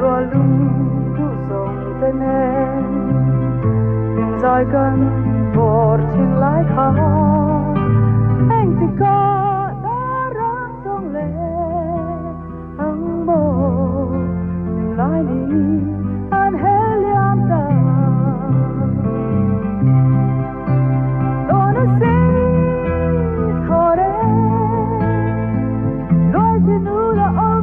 rùa lung thu sông tên em tìm dài gần bờ trên lái khá anh thì có đã ráng trong lệ hăng bồ tìm lái đi anh hết liam ta đó nó sẽ thôi đấy đôi chân nu là ôm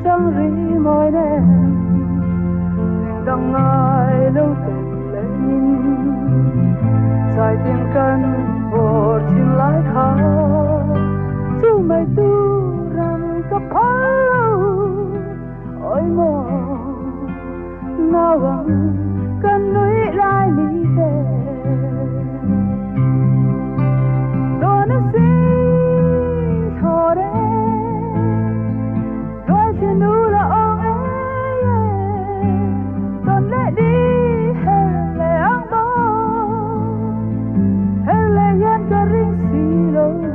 chẳng ri môi đen nhưng đang ngại lâu tình lên dài tiếng cân vô chim lái khá chú mày tu rằng cấp áo ôi mồ nào bằng cần núi lại đi về đó nó sẽ thôi đấy nu là ôm còn lệ đi hay lệ áo bó hay lệ yên cả riêng xì lâu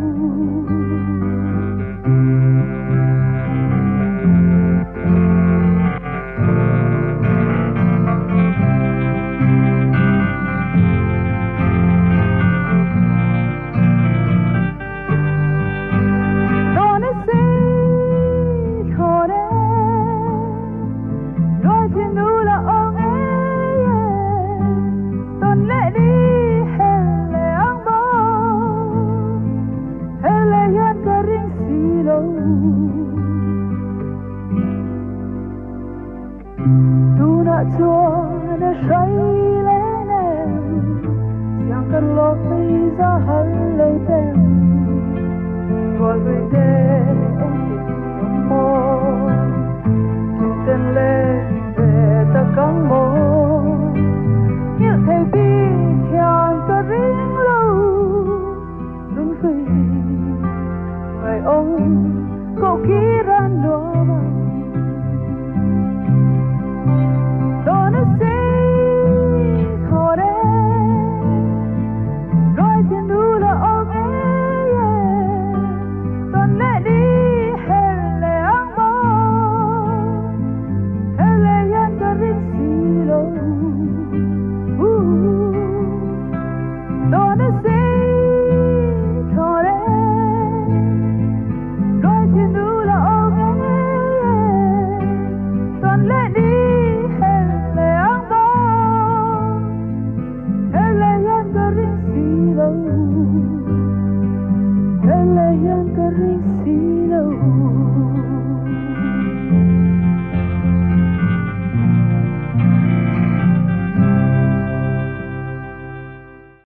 chúa đã say lên em rằng cần lối ra hắn lâu tên gọi người tên em tìm mơ tìm tên lên về ta cắn mơ như thầy biết hiền có riêng lâu luôn khi ngày ông cậu kỹ ran đua let me